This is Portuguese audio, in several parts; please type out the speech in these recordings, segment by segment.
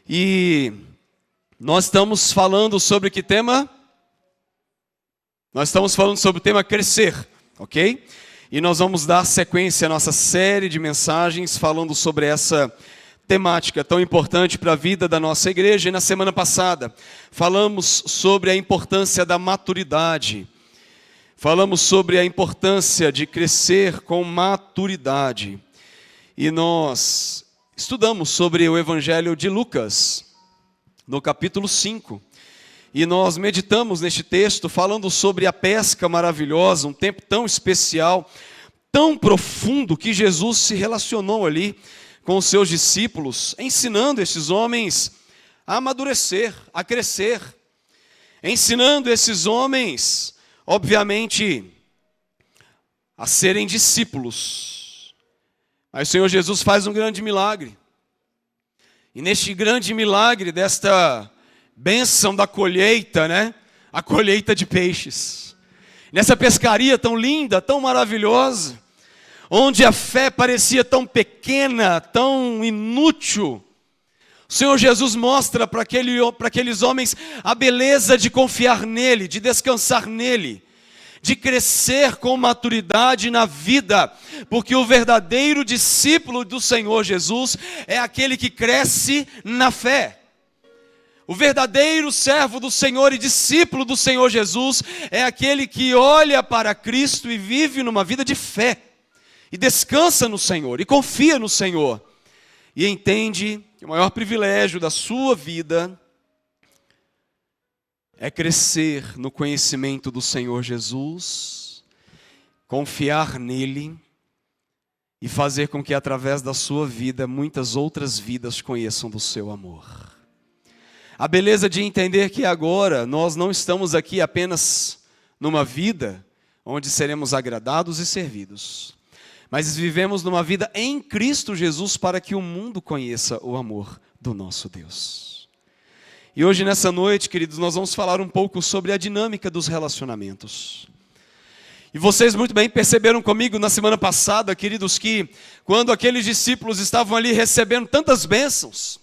E nós estamos falando sobre que tema? Nós estamos falando sobre o tema crescer, ok? E nós vamos dar sequência à nossa série de mensagens falando sobre essa temática tão importante para a vida da nossa igreja. E na semana passada falamos sobre a importância da maturidade. Falamos sobre a importância de crescer com maturidade. E nós estudamos sobre o Evangelho de Lucas, no capítulo 5. E nós meditamos neste texto falando sobre a pesca maravilhosa, um tempo tão especial, tão profundo, que Jesus se relacionou ali com os seus discípulos, ensinando esses homens a amadurecer, a crescer. Ensinando esses homens, obviamente, a serem discípulos. Mas o Senhor Jesus faz um grande milagre. E neste grande milagre, desta bênção da colheita, a colheita de peixes. Nessa pescaria tão linda, tão maravilhosa, onde a fé parecia tão pequena, tão inútil, o Senhor Jesus mostra para aqueles homens a beleza de confiar nele, de descansar nele, de crescer com maturidade na vida, porque o verdadeiro discípulo do Senhor Jesus é aquele que cresce na fé. O verdadeiro servo do Senhor e discípulo do Senhor Jesus é aquele que olha para Cristo e vive numa vida de fé, e descansa no Senhor, e confia no Senhor, e entende que o maior privilégio da sua vida é crescer no conhecimento do Senhor Jesus, confiar nele e fazer com que através da sua vida muitas outras vidas conheçam do seu amor. A beleza de entender que agora nós não estamos aqui apenas numa vida onde seremos agradados e servidos, mas vivemos numa vida em Cristo Jesus para que o mundo conheça o amor do nosso Deus. E hoje, nessa noite, queridos, nós vamos falar um pouco sobre a dinâmica dos relacionamentos. E vocês muito bem perceberam comigo na semana passada, queridos, que quando aqueles discípulos estavam ali recebendo tantas bênçãos,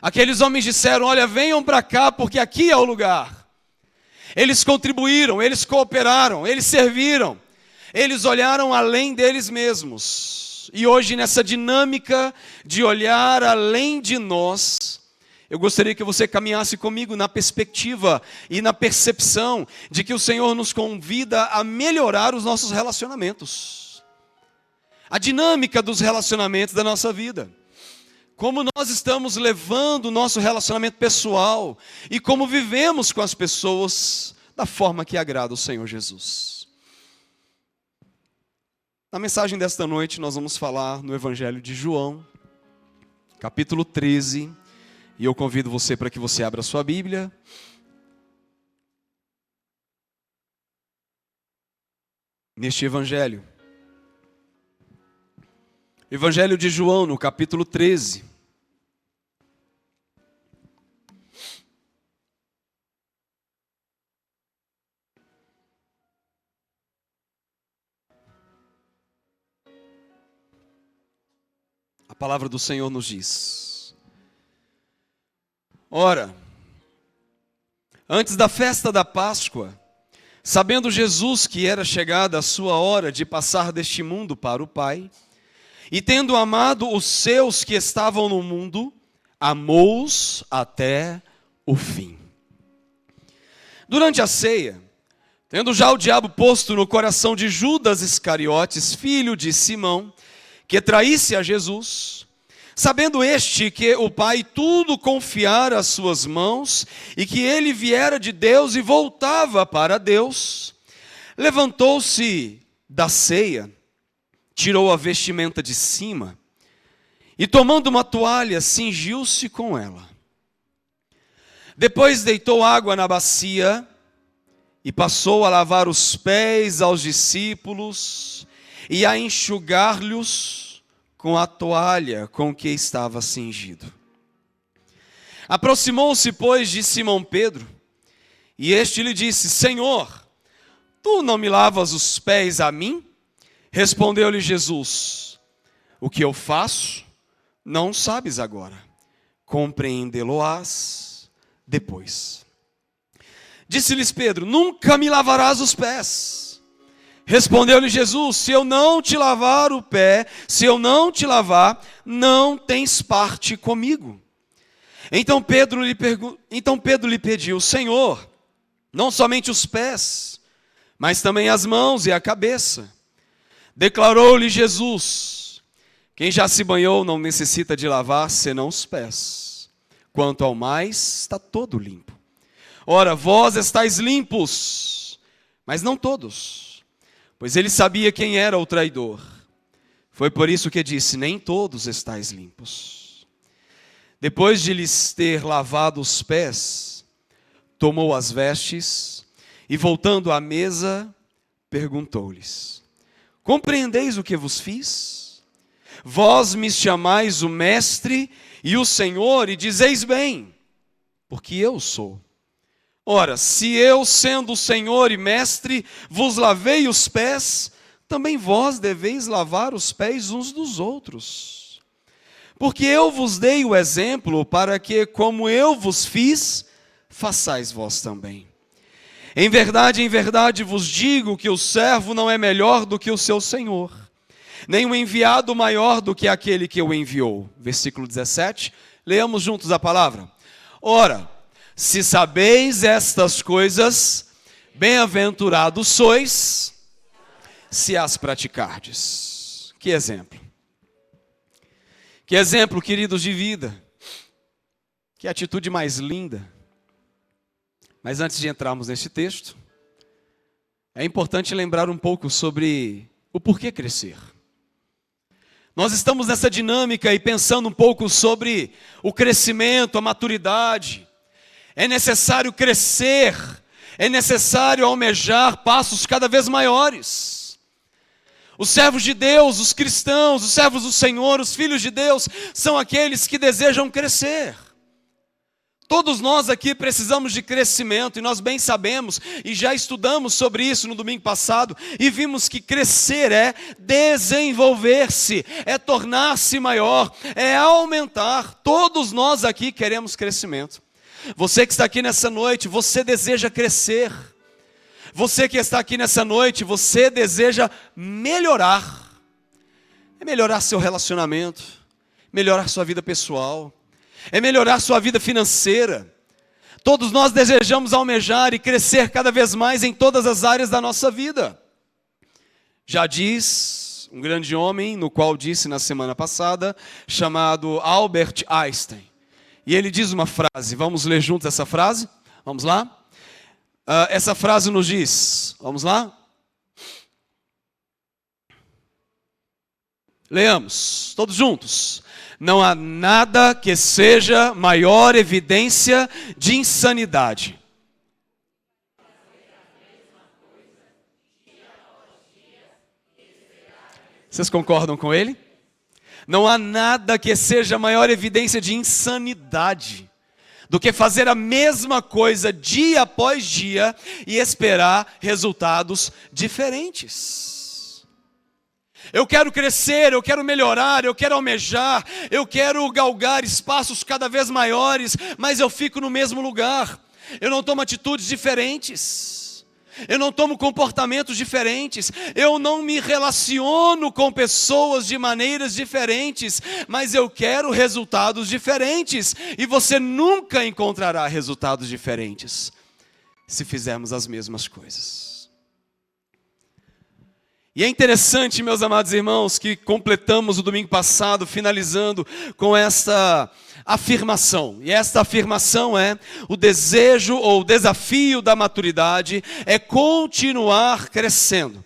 aqueles homens disseram: olha, venham para cá, porque aqui é o lugar. Eles contribuíram, eles cooperaram, eles serviram, eles olharam além deles mesmos. E hoje, nessa dinâmica de olhar além de nós, eu gostaria que você caminhasse comigo na perspectiva e na percepção de que o Senhor nos convida a melhorar os nossos relacionamentos. A dinâmica dos relacionamentos da nossa vida. Como nós estamos levando o nosso relacionamento pessoal e como vivemos com as pessoas da forma que agrada o Senhor Jesus. Na mensagem desta noite nós vamos falar no Evangelho de João, capítulo 13, e eu convido você para que você abra a sua Bíblia. Neste Evangelho. Evangelho de João, no capítulo 13. A palavra do Senhor nos diz: ora, antes da festa da Páscoa, sabendo Jesus que era chegada a sua hora de passar deste mundo para o Pai, e tendo amado os seus que estavam no mundo, amou-os até o fim. Durante a ceia, tendo já o diabo posto no coração de Judas Iscariotes, filho de Simão, que traísse a Jesus, sabendo este que o Pai tudo confiara às suas mãos, e que ele viera de Deus e voltava para Deus, levantou-se da ceia, tirou a vestimenta de cima, e tomando uma toalha, cingiu-se com ela. Depois deitou água na bacia, e passou a lavar os pés aos discípulos, e a enxugar-lhes com a toalha com que estava cingido. Aproximou-se, pois, de Simão Pedro, e este lhe disse: Senhor, tu não me lavas os pés a mim? Respondeu-lhe Jesus: o que eu faço, não sabes agora. compreendê-lo-ás depois. Disse-lhes Pedro: nunca me lavarás os pés. Respondeu-lhe Jesus: se eu não te lavar o pé, se eu não te lavar, não tens parte comigo. Então Pedro lhe pediu: Senhor, não somente os pés, mas também as mãos e a cabeça. Declarou-lhe Jesus: quem já se banhou não necessita de lavar senão os pés. Quanto ao mais, está todo limpo. Ora, vós estáis limpos, mas não todos. Pois ele sabia quem era o traidor. Foi por isso que disse: nem todos estáis limpos. Depois de lhes ter lavado os pés, tomou as vestes e, voltando à mesa, perguntou-lhes: compreendeis o que vos fiz? Vós me chamais o Mestre e o Senhor, e dizeis bem, porque eu sou. Ora, se eu, sendo o Senhor e Mestre, vos lavei os pés, também vós deveis lavar os pés uns dos outros. Porque eu vos dei o exemplo para que, como eu vos fiz, façais vós também. Em verdade vos digo que o servo não é melhor do que o seu senhor, nem o enviado maior do que aquele que o enviou. Versículo 17, leamos juntos a palavra. Ora, se sabeis estas coisas, bem-aventurados sois, se as praticardes. Que exemplo! Que exemplo, queridos, de vida. Que atitude mais linda. Mas antes de entrarmos neste texto, é importante lembrar um pouco sobre o porquê crescer. Nós estamos nessa dinâmica e pensando um pouco sobre o crescimento, a maturidade. É necessário crescer, é necessário almejar passos cada vez maiores. Os servos de Deus, os cristãos, os servos do Senhor, os filhos de Deus, são aqueles que desejam crescer. Todos nós aqui precisamos de crescimento, e nós bem sabemos, e já estudamos sobre isso no domingo passado, e vimos que crescer é desenvolver-se, é tornar-se maior, é aumentar. Todos nós aqui queremos crescimento. Você que está aqui nessa noite, você deseja crescer. Você que está aqui nessa noite, você deseja melhorar. É melhorar seu relacionamento, melhorar sua vida pessoal, é melhorar sua vida financeira. Todos nós desejamos almejar e crescer cada vez mais em todas as áreas da nossa vida. Já diz um grande homem, no qual disse na semana passada, chamado Albert Einstein. E ele diz uma frase, vamos ler juntos essa frase? Vamos lá? Essa frase nos diz, vamos lá? Leamos, todos juntos. Não há nada que seja maior evidência de insanidade. Vocês concordam com ele? Não há nada que seja maior evidência de insanidade do que fazer a mesma coisa dia após dia e esperar resultados diferentes. Eu quero crescer, eu quero melhorar, eu quero almejar, eu quero galgar espaços cada vez maiores, mas eu fico no mesmo lugar. Eu não tomo atitudes diferentes. Eu não tomo comportamentos diferentes, eu não me relaciono com pessoas de maneiras diferentes, mas eu quero resultados diferentes, e você nunca encontrará resultados diferentes se fizermos as mesmas coisas. E é interessante, meus amados irmãos, que completamos o domingo passado, finalizando com esta afirmação. E esta afirmação é: o desejo ou o desafio da maturidade é continuar crescendo,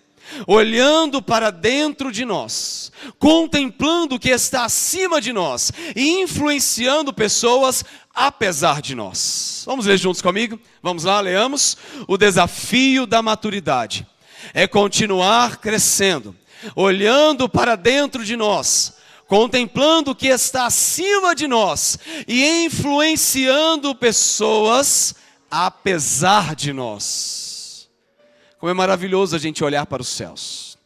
olhando para dentro de nós, contemplando o que está acima de nós e influenciando pessoas apesar de nós. Vamos ler juntos comigo? Vamos lá, leamos. O desafio da maturidade é continuar crescendo, olhando para dentro de nós, contemplando o que está acima de nós e influenciando pessoas apesar de nós. Como é maravilhoso a gente olhar para os céus.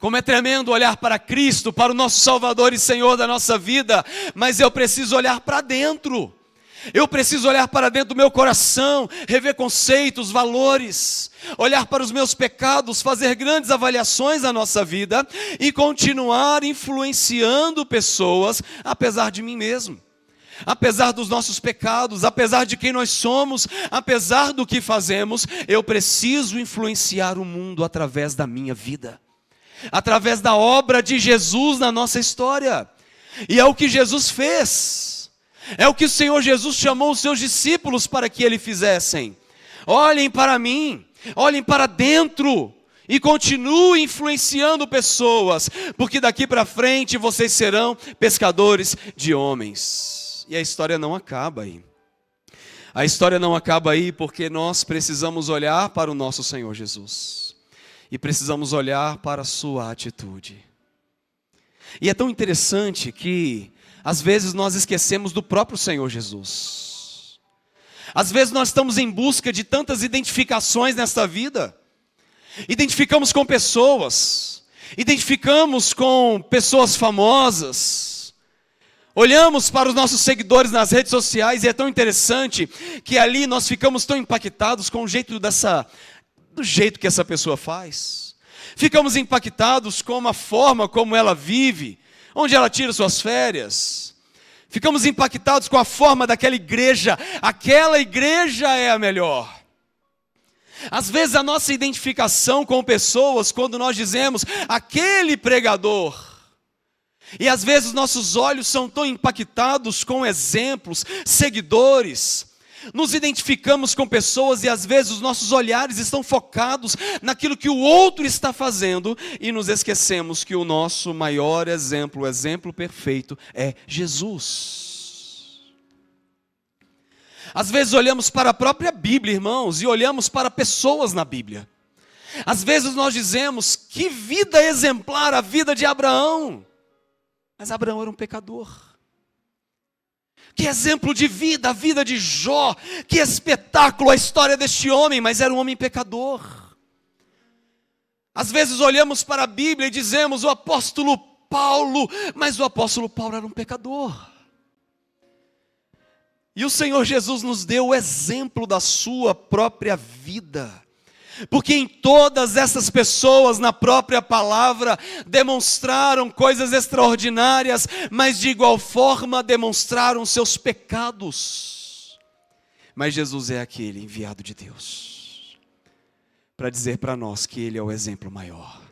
Como é tremendo olhar para Cristo, para o nosso Salvador e Senhor da nossa vida, mas eu preciso olhar para dentro. Eu preciso olhar para dentro do meu coração, rever conceitos, valores, olhar para os meus pecados, fazer grandes avaliações da nossa vida e continuar influenciando pessoas, apesar de mim mesmo. Apesar dos nossos pecados, apesar de quem nós somos, apesar do que fazemos, eu preciso influenciar o mundo através da minha vida, através da obra de Jesus na nossa história. E é o que Jesus fez. É o que o Senhor Jesus chamou os seus discípulos para que ele fizessem. Olhem para mim, olhem para dentro e continuem influenciando pessoas, porque daqui para frente vocês serão pescadores de homens. E a história não acaba aí. A história não acaba aí porque nós precisamos olhar para o nosso Senhor Jesus. E precisamos olhar para a sua atitude. E é tão interessante que às vezes nós esquecemos do próprio Senhor Jesus. Às vezes nós estamos em busca de tantas identificações nesta vida. Identificamos com pessoas. Identificamos com pessoas famosas. Olhamos para os nossos seguidores nas redes sociais e é tão interessante que ali nós ficamos tão impactados com o jeito do jeito que essa pessoa faz. Ficamos impactados com a forma como ela vive, onde ela tira suas férias. Ficamos impactados com a forma daquela igreja. Aquela igreja é a melhor. Às vezes a nossa identificação com pessoas, quando nós dizemos aquele pregador, e às vezes nossos olhos são tão impactados com exemplos, seguidores. Nos identificamos com pessoas e às vezes os nossos olhares estão focados naquilo que o outro está fazendo e nos esquecemos que o nosso maior exemplo, o exemplo perfeito é Jesus. Às vezes olhamos para a própria Bíblia, irmãos, e olhamos para pessoas na Bíblia. Às vezes nós dizemos, que vida exemplar a vida de Abraão. Mas Abraão era um pecador. Que exemplo de vida, a vida de Jó. Que espetáculo a história deste homem, mas era um homem pecador. Às vezes olhamos para a Bíblia e dizemos o apóstolo Paulo, mas o apóstolo Paulo era um pecador. E o Senhor Jesus nos deu o exemplo da sua própria vida. Porque em todas essas pessoas, na própria palavra, demonstraram coisas extraordinárias, mas de igual forma demonstraram seus pecados. Mas Jesus é aquele enviado de Deus, para dizer para nós que Ele é o exemplo maior.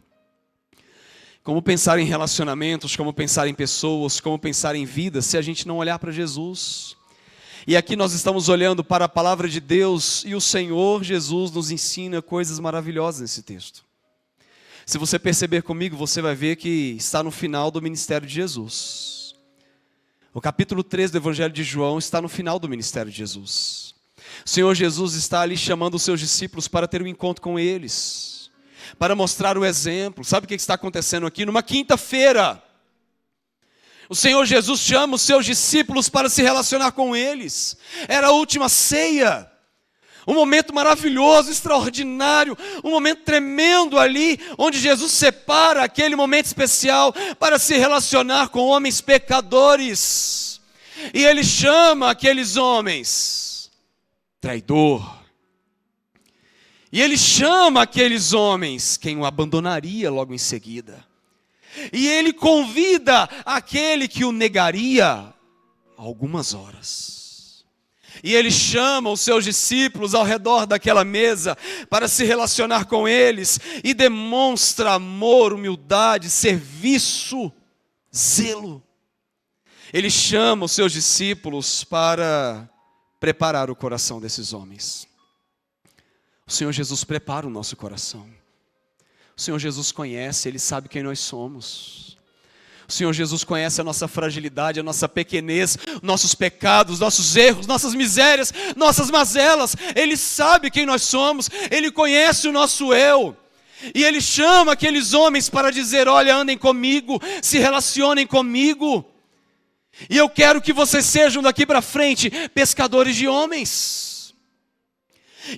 Como pensar em relacionamentos, como pensar em pessoas, como pensar em vida, se a gente não olhar para Jesus? E aqui nós estamos olhando para a palavra de Deus e o Senhor Jesus nos ensina coisas maravilhosas nesse texto. Se você perceber comigo, você vai ver que está no final do ministério de Jesus. O capítulo 3 do Evangelho de João está no final do ministério de Jesus. O Senhor Jesus está ali chamando os seus discípulos para ter um encontro com eles, para mostrar o exemplo. Sabe o que está acontecendo aqui? Numa quinta-feira, o Senhor Jesus chama os seus discípulos para se relacionar com eles. Era a última ceia. Um momento maravilhoso, extraordinário. Um momento tremendo ali, onde Jesus separa aquele momento especial para se relacionar com homens pecadores. E Ele chama aqueles homens traidor. E Ele chama aqueles homens quem o abandonaria logo em seguida. E Ele convida aquele que o negaria algumas horas. E Ele chama os seus discípulos ao redor daquela mesa para se relacionar com eles e demonstra amor, humildade, serviço, zelo. Ele chama os seus discípulos para preparar o coração desses homens. O Senhor Jesus prepara o nosso coração. O Senhor Jesus conhece, Ele sabe quem nós somos. O Senhor Jesus conhece a nossa fragilidade, a nossa pequenez, nossos pecados, nossos erros, nossas misérias, nossas mazelas. Ele sabe quem nós somos, Ele conhece o nosso eu. E Ele chama aqueles homens para dizer, olha, andem comigo, se relacionem comigo. E eu quero que vocês sejam daqui para frente pescadores de homens.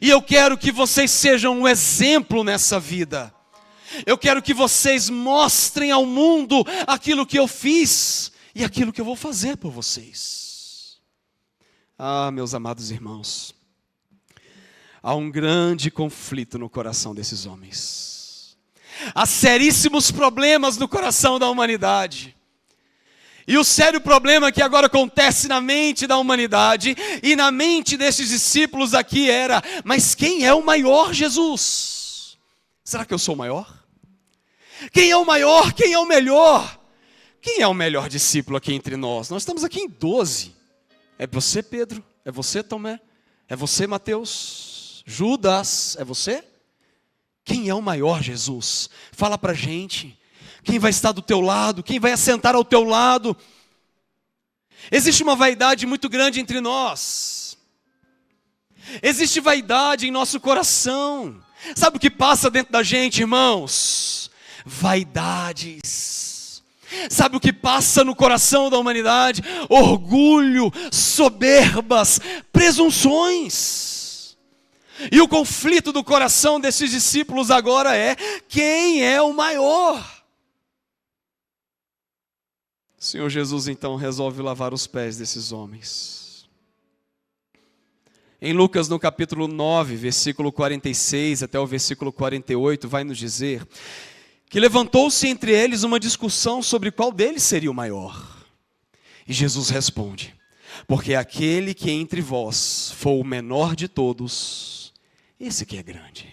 E eu quero que vocês sejam um exemplo nessa vida. Eu quero que vocês mostrem ao mundo aquilo que eu fiz e aquilo que eu vou fazer por vocês. Ah, meus amados irmãos, há um grande conflito no coração desses homens. Há seríssimos problemas no coração da humanidade. E o sério problema que agora acontece na mente da humanidade e na mente desses discípulos aqui era: mas quem é o maior, Jesus? Será que eu sou o maior? Quem é o maior? Quem é o melhor? Quem é o melhor discípulo aqui entre nós? Nós estamos aqui em 12. É você, Pedro? É você, Tomé? É você, Mateus? Judas? É você? Quem é o maior, Jesus? Fala pra gente. Quem vai estar do teu lado? Quem vai assentar ao teu lado? Existe uma vaidade muito grande entre nós. Existe vaidade em nosso coração. Sabe o que passa dentro da gente, irmãos? Vaidades. Sabe o que passa no coração da humanidade? Orgulho, soberbas, presunções. E o conflito do coração desses discípulos agora é: quem é o maior? O Senhor Jesus então resolve lavar os pés desses homens. Em Lucas, no capítulo 9, versículo 46 até o versículo 48, vai nos dizer que levantou-se entre eles uma discussão sobre qual deles seria o maior. E Jesus responde: porque aquele que entre vós for o menor de todos, esse que é grande.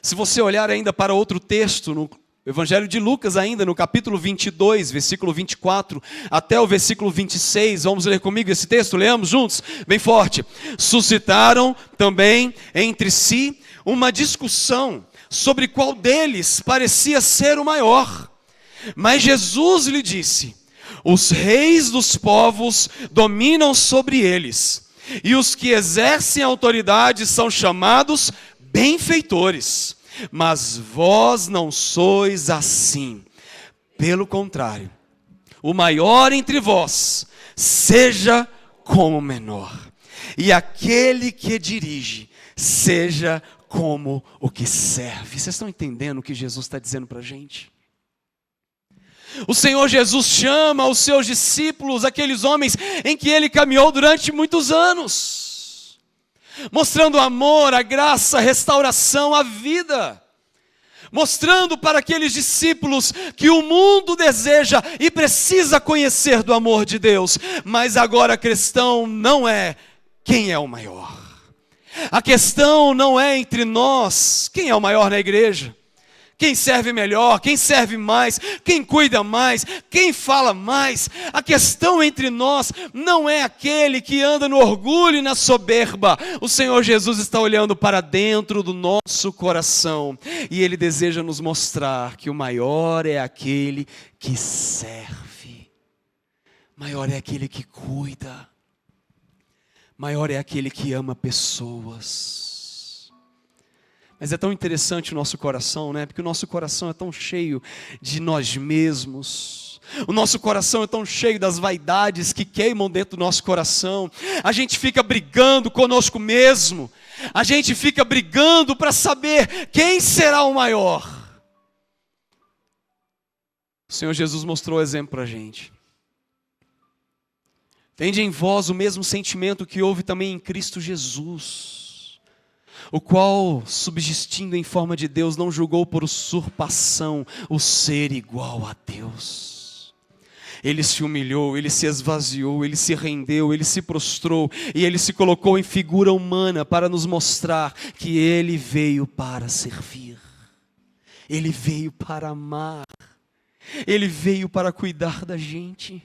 Se você olhar ainda para outro texto, no Evangelho de Lucas ainda, no capítulo 22, versículo 24, até o versículo 26, vamos ler comigo esse texto? Leamos juntos, bem forte. Suscitaram também entre si uma discussão sobre qual deles parecia ser o maior. Mas Jesus lhe disse: os reis dos povos dominam sobre eles, e os que exercem autoridade são chamados benfeitores. Mas vós não sois assim. Pelo contrário, o maior entre vós seja como o menor, e aquele que dirige seja como o que serve. Vocês estão entendendo o que Jesus está dizendo para a gente? O Senhor Jesus chama os seus discípulos, aqueles homens em que Ele caminhou durante muitos anos, mostrando o amor, a graça, a restauração, a vida. Mostrando para aqueles discípulos que o mundo deseja e precisa conhecer do amor de Deus. Mas agora a questão não é quem é o maior. A questão não é entre nós quem é o maior na igreja. Quem serve melhor, quem serve mais, quem cuida mais, quem fala mais. A questão entre nós não é aquele que anda no orgulho e na soberba. O Senhor Jesus está olhando para dentro do nosso coração e Ele deseja nos mostrar que o maior é aquele que serve. Maior é aquele que cuida. Maior é aquele que ama pessoas. Mas é tão interessante o nosso coração, né? Porque o nosso coração é tão cheio de nós mesmos. O nosso coração é tão cheio das vaidades que queimam dentro do nosso coração. A gente fica brigando conosco mesmo. A gente fica brigando para saber quem será o maior. O Senhor Jesus mostrou o exemplo para a gente. Tende em vós o mesmo sentimento que houve também em Cristo Jesus, o qual, subsistindo em forma de Deus, não julgou por usurpação o ser igual a Deus. Ele se humilhou, ele se esvaziou, ele se rendeu, ele se prostrou e ele se colocou em figura humana para nos mostrar que ele veio para servir. Ele veio para amar. Ele veio para cuidar da gente.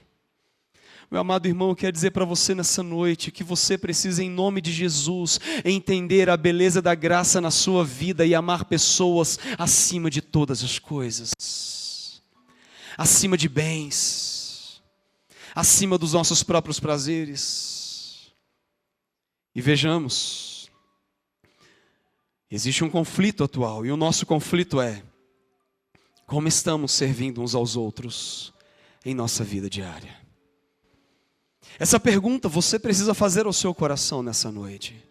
Meu amado irmão, eu quero dizer para você nessa noite que você precisa, em nome de Jesus, entender a beleza da graça na sua vida e amar pessoas acima de todas as coisas, acima de bens, acima dos nossos próprios prazeres. E vejamos, existe um conflito atual e o nosso conflito é: como estamos servindo uns aos outros em nossa vida diária? Essa pergunta você precisa fazer ao seu coração nessa noite.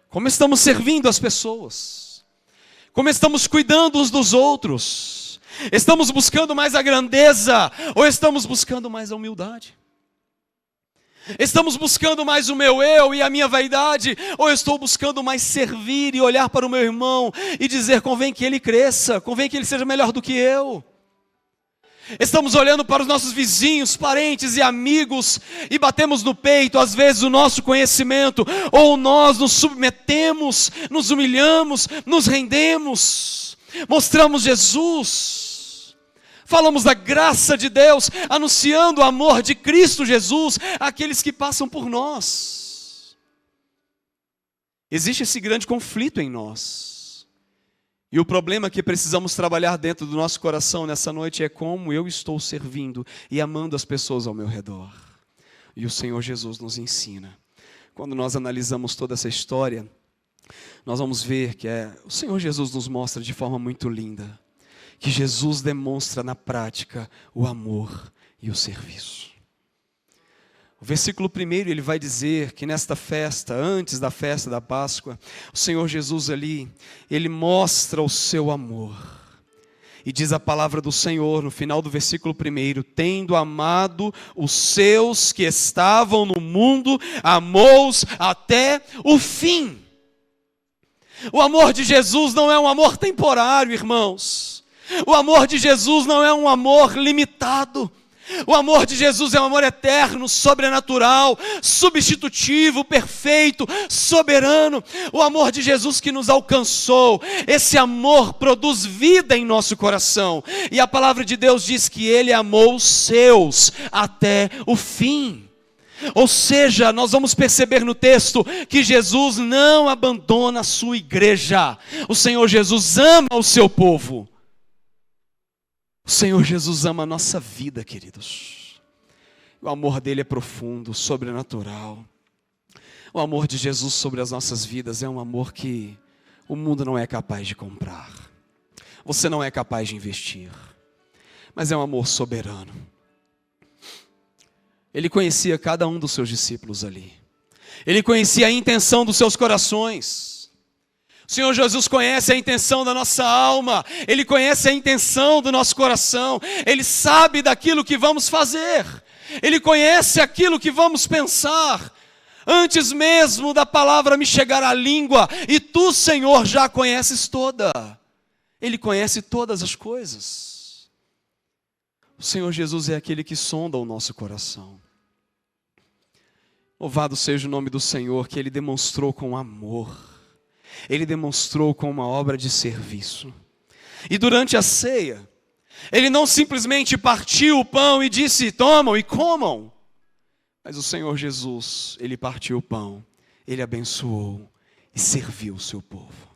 Como estamos servindo as pessoas? Como estamos cuidando uns dos outros? Estamos buscando mais a grandeza ou estamos buscando mais a humildade? Estamos buscando mais o meu eu e a minha vaidade, ou eu estou buscando mais servir e olhar para o meu irmão e dizer, convém que ele cresça, convém que ele seja melhor do que eu? Estamos olhando para os nossos vizinhos, parentes e amigos e batemos no peito, às vezes, o nosso conhecimento, ou nós nos submetemos, nos humilhamos, nos rendemos, mostramos Jesus. Falamos da graça de Deus, anunciando o amor de Cristo Jesus àqueles que passam por nós. Existe esse grande conflito em nós. E o problema que precisamos trabalhar dentro do nosso coração nessa noite é como eu estou servindo e amando as pessoas ao meu redor. E o Senhor Jesus nos ensina. Quando nós analisamos toda essa história, nós vamos ver que o Senhor Jesus nos mostra de forma muito linda que Jesus demonstra na prática o amor e o serviço. O versículo 1, ele vai dizer que nesta festa, antes da festa da Páscoa, o Senhor Jesus ali, ele mostra o seu amor. E diz a palavra do Senhor no final do versículo 1, tendo amado os seus que estavam no mundo, amou-os até o fim. O amor de Jesus não é um amor temporário, irmãos. O amor de Jesus não é um amor limitado. O amor de Jesus é um amor eterno, sobrenatural, substitutivo, perfeito, soberano. O amor de Jesus que nos alcançou. Esse amor produz vida em nosso coração. E a palavra de Deus diz que Ele amou os seus até o fim. Ou seja, nós vamos perceber no texto que Jesus não abandona a sua igreja. O Senhor Jesus ama o seu povo. O Senhor Jesus ama a nossa vida, queridos. O amor dele é profundo, sobrenatural. O amor de Jesus sobre as nossas vidas é um amor que o mundo não é capaz de comprar. Você não é capaz de investir. Mas é um amor soberano. Ele conhecia cada um dos seus discípulos ali. Ele conhecia a intenção dos seus corações. O Senhor Jesus conhece a intenção da nossa alma, Ele conhece a intenção do nosso coração, Ele sabe daquilo que vamos fazer, Ele conhece aquilo que vamos pensar, antes mesmo da palavra me chegar à língua, e tu, Senhor, já conheces toda, Ele conhece todas as coisas. O Senhor Jesus é aquele que sonda o nosso coração. Louvado seja o nome do Senhor, que Ele demonstrou com amor. Ele demonstrou com uma obra de serviço. E durante a ceia, Ele não simplesmente partiu o pão e disse, tomam e comam. Mas o Senhor Jesus, Ele partiu o pão, Ele abençoou e serviu o seu povo.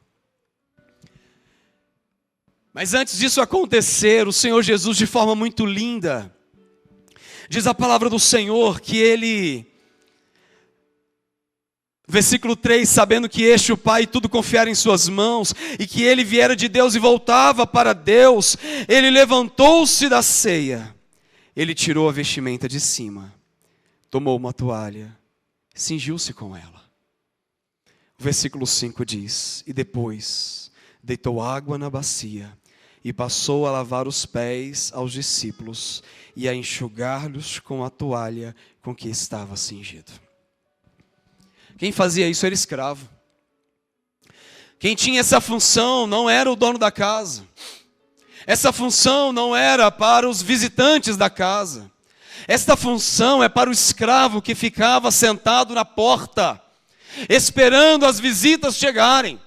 Mas antes disso acontecer, o Senhor Jesus, de forma muito linda, diz a palavra do Senhor que Ele... Versículo 3, sabendo que este o Pai tudo confiara em suas mãos, e que ele viera de Deus e voltava para Deus, ele levantou-se da ceia, ele tirou a vestimenta de cima, tomou uma toalha, cingiu-se com ela. O versículo 5 diz, e depois deitou água na bacia, e passou a lavar os pés aos discípulos, e a enxugar-lhes com a toalha com que estava cingido. Quem fazia isso era escravo. Quem tinha essa função não era o dono da casa. Essa função não era para os visitantes da casa. Esta função é para o escravo que ficava sentado na porta, esperando as visitas chegarem.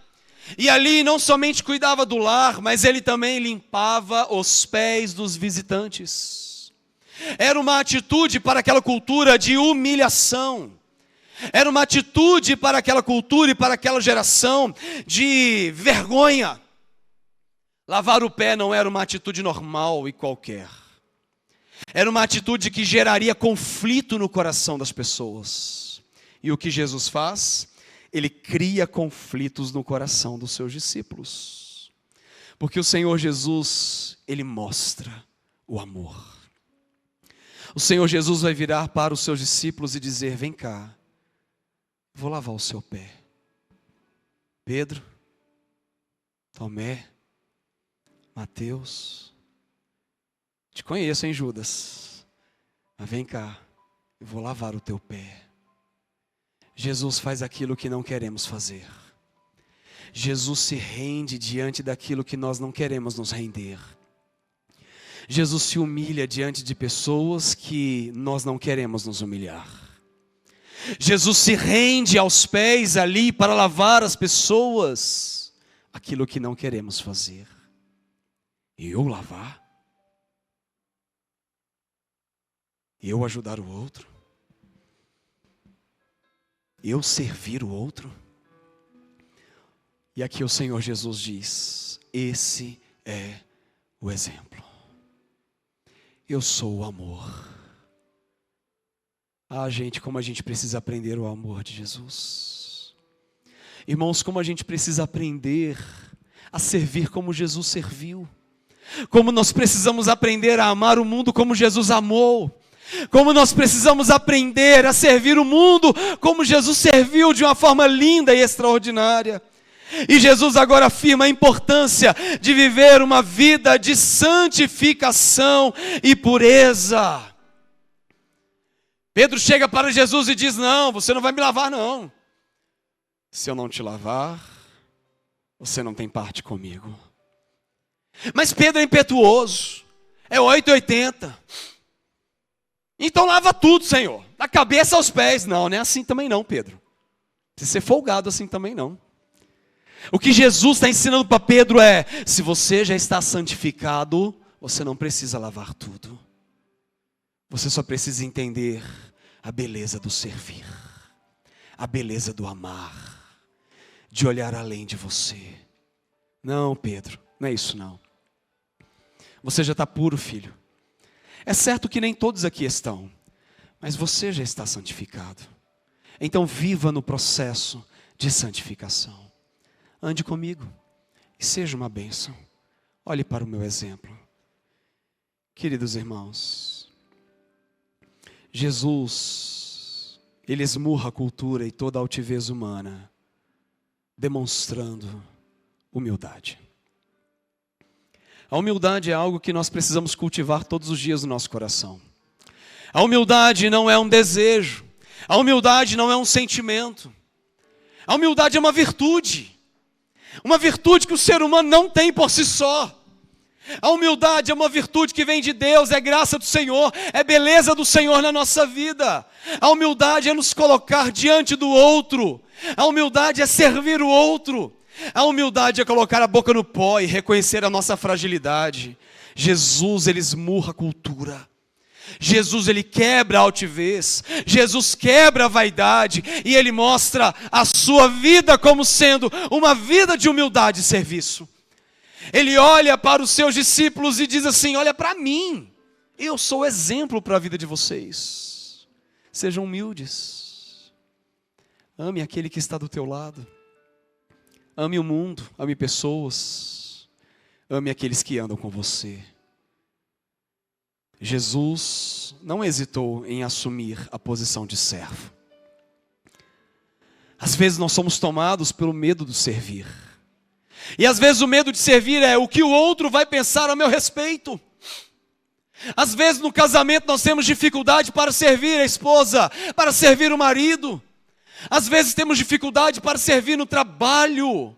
E ali não somente cuidava do lar, mas ele também limpava os pés dos visitantes. Era uma atitude para aquela cultura de humilhação. Era uma atitude para aquela cultura e para aquela geração de vergonha. Lavar o pé não era uma atitude normal e qualquer. Era uma atitude que geraria conflito no coração das pessoas. E o que Jesus faz? Ele cria conflitos no coração dos seus discípulos. Porque o Senhor Jesus, Ele mostra o amor. O Senhor Jesus vai virar para os seus discípulos e dizer, vem cá. Vou lavar o seu pé. Pedro, Tomé, Mateus, te conheço, hein, Judas? Mas vem cá, eu vou lavar o teu pé. Jesus faz aquilo que não queremos fazer. Jesus se rende diante daquilo que nós não queremos nos render. Jesus se humilha diante de pessoas que nós não queremos nos humilhar. Jesus se rende aos pés ali para lavar as pessoas, aquilo que não queremos fazer. E eu lavar? Eu ajudar o outro? Eu servir o outro? E aqui o Senhor Jesus diz: esse é o exemplo. Eu sou o amor. Ah, gente, como a gente precisa aprender o amor de Jesus. Irmãos, como a gente precisa aprender a servir como Jesus serviu. Como nós precisamos aprender a amar o mundo como Jesus amou. Como nós precisamos aprender a servir o mundo como Jesus serviu de uma forma linda e extraordinária. E Jesus agora afirma a importância de viver uma vida de santificação e pureza. Pedro chega para Jesus e diz: não, você não vai me lavar não. Se eu não te lavar, você não tem parte comigo. Mas Pedro é impetuoso, é 880. Então lava tudo, Senhor, da cabeça aos pés. Não, não é assim também não, Pedro. Precisa ser folgado assim também não. O que Jesus está ensinando para Pedro é: se você já está santificado, você não precisa lavar tudo. Você só precisa entender a beleza do servir, a beleza do amar, de olhar além de você. Não, Pedro, não é isso não. Você já está puro, filho. É certo que nem todos aqui estão, mas você já está santificado. Então viva no processo de santificação. Ande comigo e seja uma bênção. Olhe para o meu exemplo. Queridos irmãos, Jesus, Ele esmurra a cultura e toda a altivez humana, demonstrando humildade. A humildade é algo que nós precisamos cultivar todos os dias no nosso coração. A humildade não é um desejo. A humildade não é um sentimento. A humildade é uma virtude. Uma virtude que o ser humano não tem por si só. A humildade é uma virtude que vem de Deus, é graça do Senhor, é beleza do Senhor na nossa vida. A humildade é nos colocar diante do outro. A humildade é servir o outro. A humildade é colocar a boca no pó e reconhecer a nossa fragilidade. Jesus, Ele esmurra a cultura. Jesus, Ele quebra a altivez. Jesus quebra a vaidade. E Ele mostra a sua vida como sendo uma vida de humildade e serviço. Ele olha para os seus discípulos e diz assim: olha para mim, eu sou exemplo para a vida de vocês. Sejam humildes. Ame aquele que está do teu lado. Ame o mundo, ame pessoas. Ame aqueles que andam com você. Jesus não hesitou em assumir a posição de servo. Às vezes nós somos tomados pelo medo do servir. E às vezes o medo de servir é o que o outro vai pensar a meu respeito. Às vezes no casamento nós temos dificuldade para servir a esposa, para servir o marido. Às vezes temos dificuldade para servir no trabalho.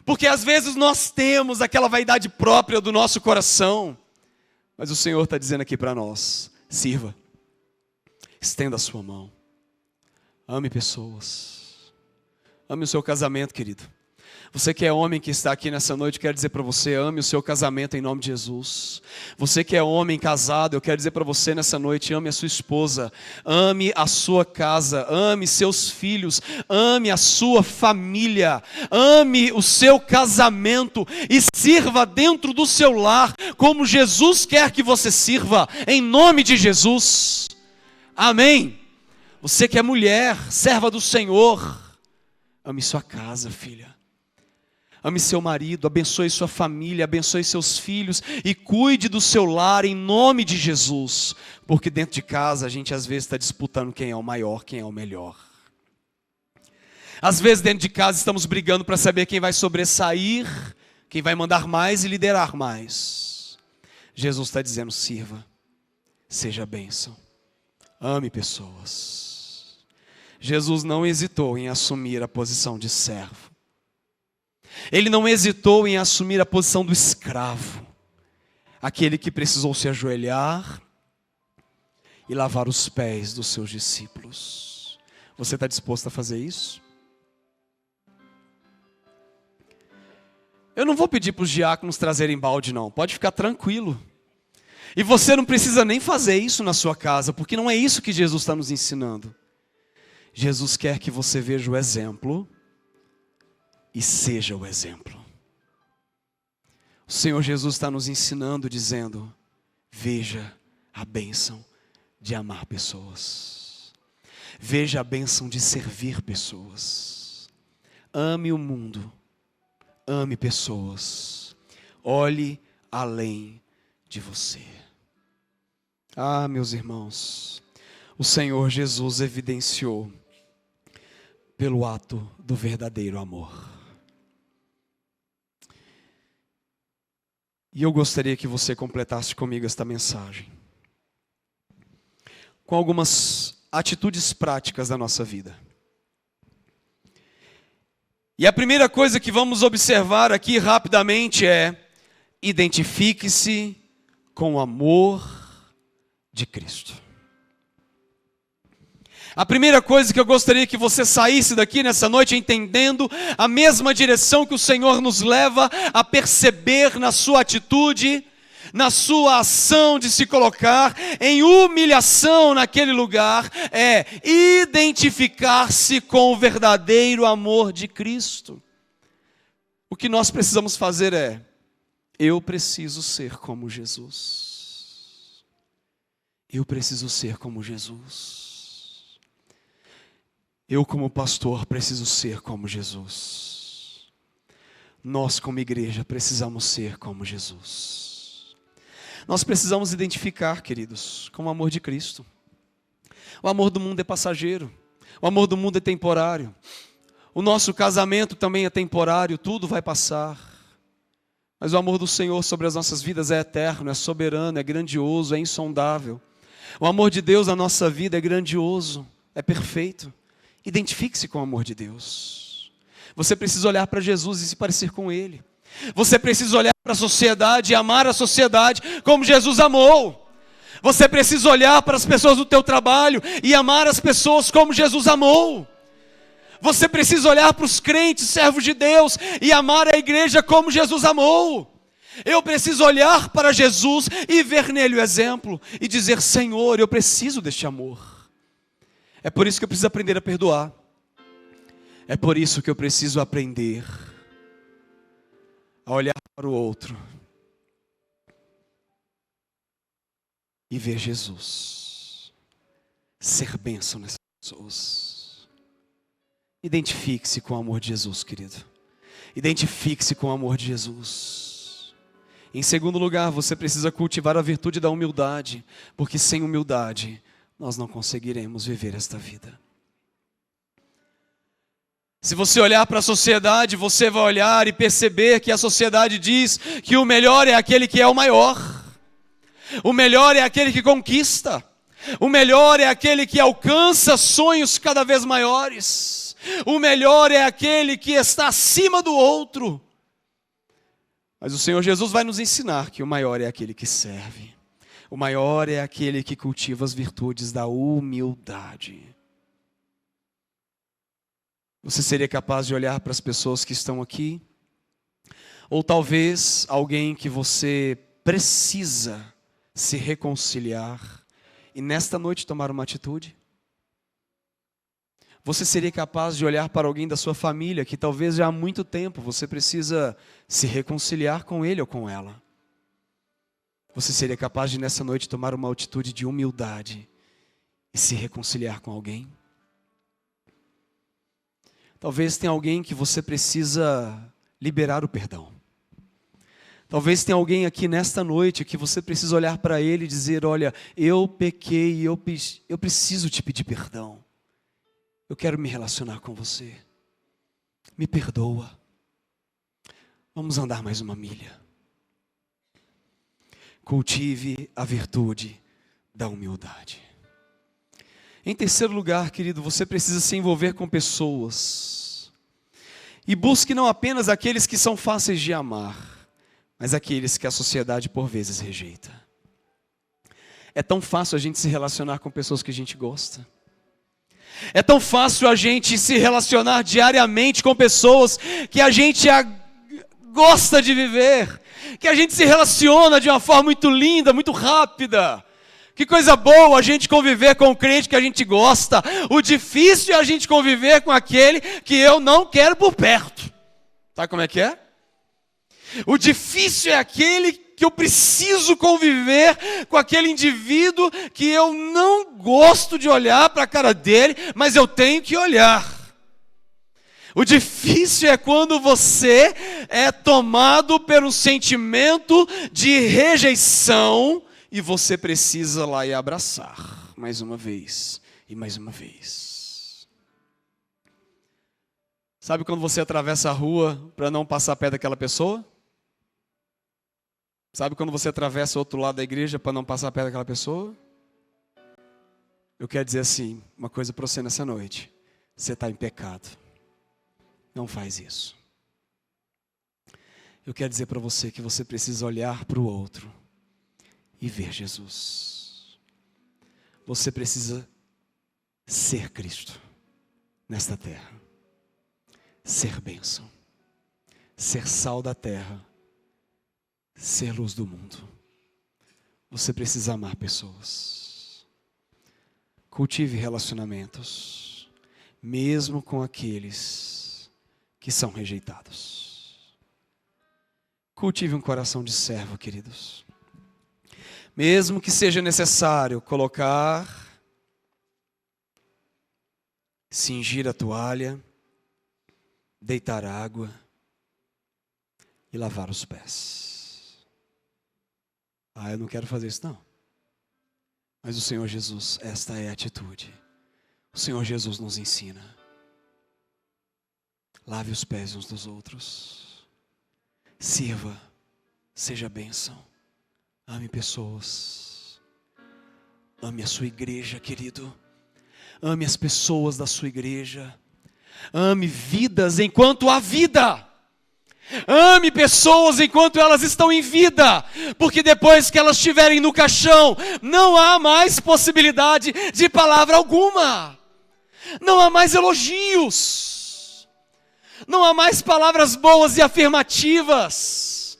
Porque às vezes nós temos aquela vaidade própria do nosso coração. Mas o Senhor está dizendo aqui para nós: sirva, estenda a sua mão, ame pessoas, ame o seu casamento, querido. Você que é homem que está aqui nessa noite, quero dizer para você: ame o seu casamento em nome de Jesus. Você que é homem casado, eu quero dizer para você nessa noite: ame a sua esposa, ame a sua casa, ame seus filhos, ame a sua família, ame o seu casamento e sirva dentro do seu lar como Jesus quer que você sirva, em nome de Jesus. Amém. Você que é mulher, serva do Senhor, ame sua casa, filha. Ame seu marido, abençoe sua família, abençoe seus filhos e cuide do seu lar em nome de Jesus. Porque dentro de casa a gente às vezes está disputando quem é o maior, quem é o melhor. Às vezes dentro de casa estamos brigando para saber quem vai sobressair quem vai mandar mais e liderar mais. Jesus está dizendo: sirva, seja bênção, ame pessoas. Jesus não hesitou em assumir a posição de servo. Ele não hesitou em assumir a posição do escravo, aquele que precisou se ajoelhar e lavar os pés dos seus discípulos. Você está disposto a fazer isso? Eu não vou pedir para os diáconos trazerem balde, não. Pode ficar tranquilo. E você não precisa nem fazer isso na sua casa, porque não é isso que Jesus está nos ensinando. Jesus quer que você veja o exemplo e seja o exemplo. O Senhor Jesus está nos ensinando, dizendo: veja a bênção de amar pessoas. Veja a bênção de servir pessoas. Ame o mundo. Ame pessoas. Olhe além de você. Ah, meus irmãos, o Senhor Jesus evidenciou pelo ato do verdadeiro amor. E eu gostaria que você completasse comigo esta mensagem com algumas atitudes práticas da nossa vida. E a primeira coisa que vamos observar aqui rapidamente é: identifique-se com o amor de Cristo. A primeira coisa que eu gostaria que você saísse daqui nessa noite entendendo a mesma direção que o Senhor nos leva a perceber na sua atitude, na sua ação de se colocar em humilhação naquele lugar, é identificar-se com o verdadeiro amor de Cristo. O que nós precisamos fazer é: eu preciso ser como Jesus. Eu preciso ser como Jesus. Eu, como pastor, preciso ser como Jesus. Nós, como igreja, precisamos ser como Jesus. Nós precisamos identificar, queridos, com o amor de Cristo. O amor do mundo é passageiro. O amor do mundo é temporário. O nosso casamento também é temporário, tudo vai passar. Mas o amor do Senhor sobre as nossas vidas é eterno, é soberano, é grandioso, é insondável. O amor de Deus na nossa vida é grandioso, é perfeito. Identifique-se com o amor de Deus. Você precisa olhar para Jesus e se parecer com Ele. Você precisa olhar para a sociedade e amar a sociedade como Jesus amou. Você precisa olhar para as pessoas do teu trabalho e amar as pessoas como Jesus amou. Você precisa olhar para os crentes, servos de Deus, e amar a igreja como Jesus amou. Eu preciso olhar para Jesus e ver nele o exemplo e dizer: Senhor, eu preciso deste amor. É por isso que eu preciso aprender a perdoar. É por isso que eu preciso aprender a olhar para o outro e ver Jesus, ser bênção nessas pessoas. Identifique-se com o amor de Jesus, querido. Identifique-se com o amor de Jesus. Em segundo lugar, você precisa cultivar a virtude da humildade, porque sem humildade nós não conseguiremos viver esta vida. Se você olhar para a sociedade, você vai olhar e perceber que a sociedade diz que o melhor é aquele que é o maior. O melhor é aquele que conquista. O melhor é aquele que alcança sonhos cada vez maiores. O melhor é aquele que está acima do outro. Mas o Senhor Jesus vai nos ensinar que o maior é aquele que serve. O maior é aquele que cultiva as virtudes da humildade. Você seria capaz de olhar para as pessoas que estão aqui? Ou talvez alguém que você precisa se reconciliar e nesta noite tomar uma atitude? Você seria capaz de olhar para alguém da sua família que talvez já há muito tempo você precisa se reconciliar com ele ou com ela? Você seria capaz de nessa noite tomar uma atitude de humildade e se reconciliar com alguém? Talvez tenha alguém que você precisa liberar o perdão. Talvez tenha alguém aqui nesta noite que você precisa olhar para ele e dizer: olha, eu pequei e eu preciso te pedir perdão. Eu quero me relacionar com você. Me perdoa. Vamos andar mais uma milha. Cultive a virtude da humildade. Em terceiro lugar, querido, você precisa se envolver com pessoas. E busque não apenas aqueles que são fáceis de amar, mas aqueles que a sociedade por vezes rejeita. É tão fácil a gente se relacionar com pessoas que a gente gosta. É tão fácil a gente se relacionar diariamente com pessoas que a gente gosta de viver, que a gente se relaciona de uma forma muito linda, muito rápida. Que coisa boa a gente conviver com um crente que a gente gosta. O difícil é a gente conviver com aquele que eu não quero por perto. Sabe como é que é? O difícil é aquele que eu preciso conviver com aquele indivíduo que eu não gosto de olhar para a cara dele, mas eu tenho que olhar. O difícil é quando você é tomado pelo sentimento de rejeição e você precisa lá e abraçar mais uma vez e mais uma vez. Sabe quando você atravessa a rua para não passar perto daquela pessoa? Sabe quando você atravessa o outro lado da igreja para não passar perto daquela pessoa? Eu quero dizer assim, uma coisa para você nessa noite. Você está em pecado. Não faz isso. Eu quero dizer para você que você precisa olhar para o outro e ver Jesus. Você precisa ser Cristo nesta terra. Ser bênção. Ser sal da terra. Ser luz do mundo. Você precisa amar pessoas. Cultive relacionamentos, mesmo com aqueles que são rejeitados. Cultive um coração de servo, queridos. Mesmo que seja necessário cingir a toalha, deitar água e lavar os pés. Eu não quero fazer isso não. Mas o Senhor Jesus, esta é a atitude. O Senhor Jesus nos ensina. Lave os pés uns dos outros. Sirva, seja bênção. Ame pessoas. Ame a sua igreja, querido. Ame as pessoas da sua igreja. Ame vidas enquanto há vida. Ame pessoas enquanto elas estão em vida, porque depois que elas estiverem no caixão, não há mais possibilidade de palavra alguma. Não há mais elogios. Não há mais palavras boas e afirmativas.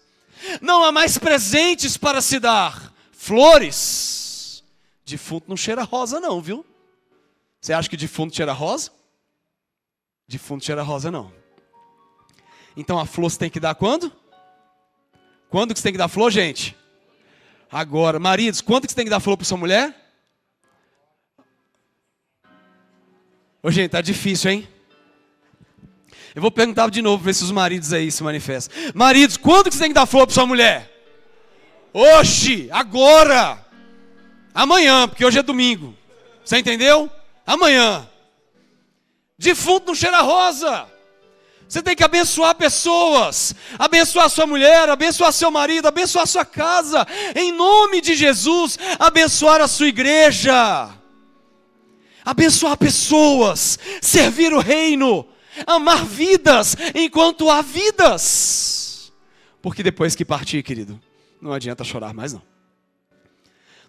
Não há mais presentes para se dar. Flores. Defunto não cheira rosa não, viu? Você acha que defunto cheira rosa? Defunto cheira rosa não. Então a flor você tem que dar quando? Quando que você tem que dar flor, gente? Agora. Maridos, quando que você tem que dar flor para sua mulher? Ô gente, tá difícil, hein? Eu vou perguntar de novo, ver se os maridos aí se manifestam. Maridos, quando que você tem que dar flor para sua mulher? Hoje, agora. Amanhã, porque hoje é domingo. Você entendeu? Amanhã. Defunto não cheira rosa. Você tem que abençoar pessoas, abençoar sua mulher, abençoar seu marido, abençoar sua casa, em nome de Jesus, abençoar a sua igreja, abençoar pessoas, servir o reino, amar vidas enquanto há vidas, porque depois que partir, querido, não adianta chorar mais não.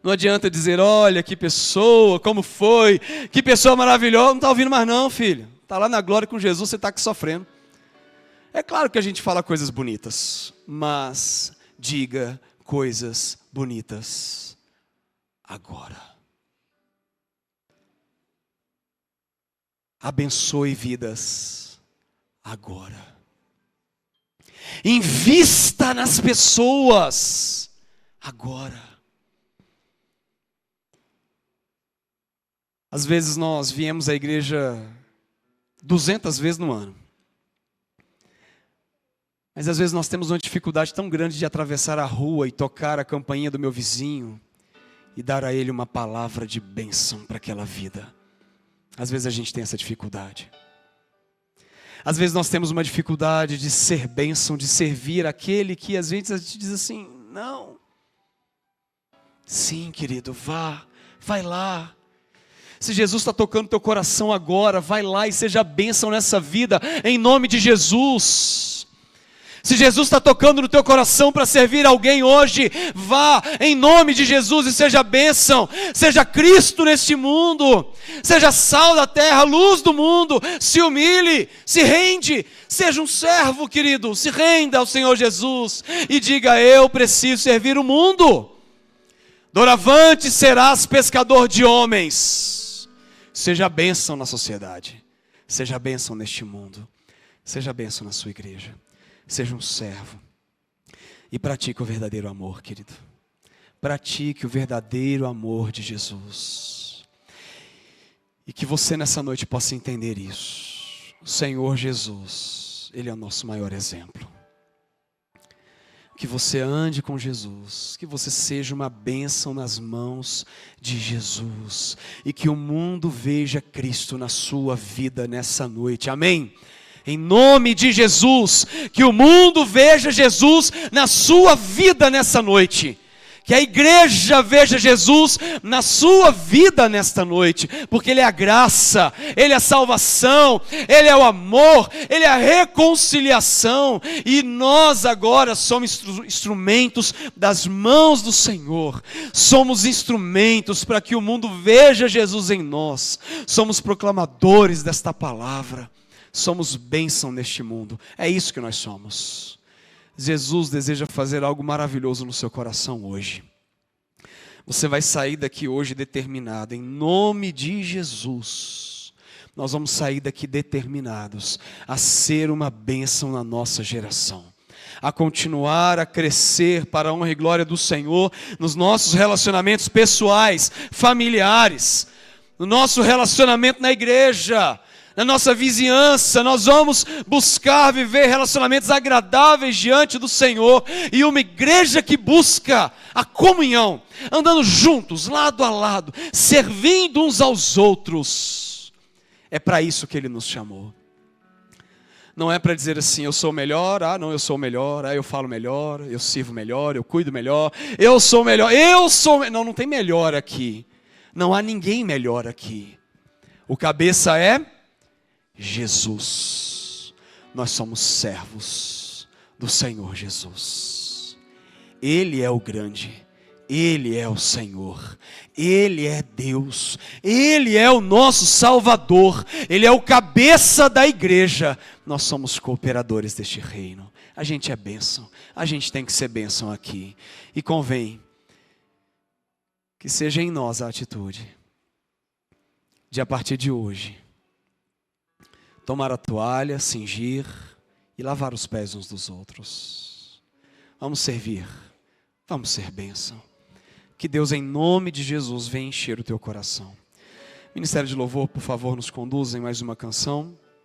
Não adianta dizer, olha que pessoa, como foi, que pessoa maravilhosa, não está ouvindo mais não, filho, está lá na glória com Jesus, você está aqui sofrendo. É claro que a gente fala coisas bonitas, mas diga coisas bonitas agora. Abençoe vidas agora. Invista nas pessoas agora. Às vezes nós viemos à igreja 200 vezes no ano. Mas às vezes nós temos uma dificuldade tão grande de atravessar a rua e tocar a campainha do meu vizinho e dar a ele uma palavra de bênção para aquela vida. Às vezes a gente tem essa dificuldade. Às vezes nós temos uma dificuldade de ser bênção, de servir aquele que às vezes a gente diz assim, não. Sim, querido, vai lá. Se Jesus está tocando teu coração agora, vai lá e seja bênção nessa vida, em nome de Jesus. Se Jesus está tocando no teu coração para servir alguém hoje, vá em nome de Jesus e seja bênção. Seja Cristo neste mundo, seja sal da terra, luz do mundo. Se humilhe, se rende, seja um servo, querido. Se renda ao Senhor Jesus e diga, eu preciso servir o mundo. Doravante serás pescador de homens. Seja bênção na sociedade, seja bênção neste mundo, seja bênção na sua igreja. Seja um servo e pratique o verdadeiro amor, querido. Pratique o verdadeiro amor de Jesus. E que você nessa noite possa entender isso. O Senhor Jesus, Ele é o nosso maior exemplo. Que você ande com Jesus, que você seja uma bênção nas mãos de Jesus. E que o mundo veja Cristo na sua vida nessa noite. Amém? Em nome de Jesus, que o mundo veja Jesus na sua vida nessa noite. Que a igreja veja Jesus na sua vida nesta noite. Porque Ele é a graça, Ele é a salvação, Ele é o amor, Ele é a reconciliação. E nós agora somos instrumentos das mãos do Senhor. Somos instrumentos para que o mundo veja Jesus em nós. Somos proclamadores desta palavra. Somos bênção neste mundo. É isso que nós somos. Jesus deseja fazer algo maravilhoso no seu coração hoje. Você vai sair daqui hoje determinado, em nome de Jesus. Nós vamos sair daqui determinados a ser uma bênção na nossa geração. A continuar a crescer para a honra e glória do Senhor nos nossos relacionamentos pessoais, familiares, no nosso relacionamento na igreja, na nossa vizinhança. Nós vamos buscar viver relacionamentos agradáveis diante do Senhor. E uma igreja que busca a comunhão, andando juntos, lado a lado, servindo uns aos outros. É para isso que Ele nos chamou. Não é para dizer assim, eu sou o melhor, não, eu sou o melhor, eu falo melhor, eu sirvo melhor, eu cuido melhor, eu sou o melhor, não tem melhor aqui. Não há ninguém melhor aqui. O cabeça é Jesus. Nós somos servos do Senhor Jesus. Ele é o grande, Ele é o Senhor, Ele é Deus, Ele é o nosso Salvador, Ele é o cabeça da igreja. Nós somos cooperadores deste reino. A gente é bênção, a gente tem que ser bênção aqui. E convém que seja em nós a atitude de, a partir de hoje, tomar a toalha, cingir e lavar os pés uns dos outros. Vamos servir, vamos ser bênção. Que Deus, em nome de Jesus, venha encher o teu coração. Ministério de Louvor, por favor, nos conduza em mais uma canção.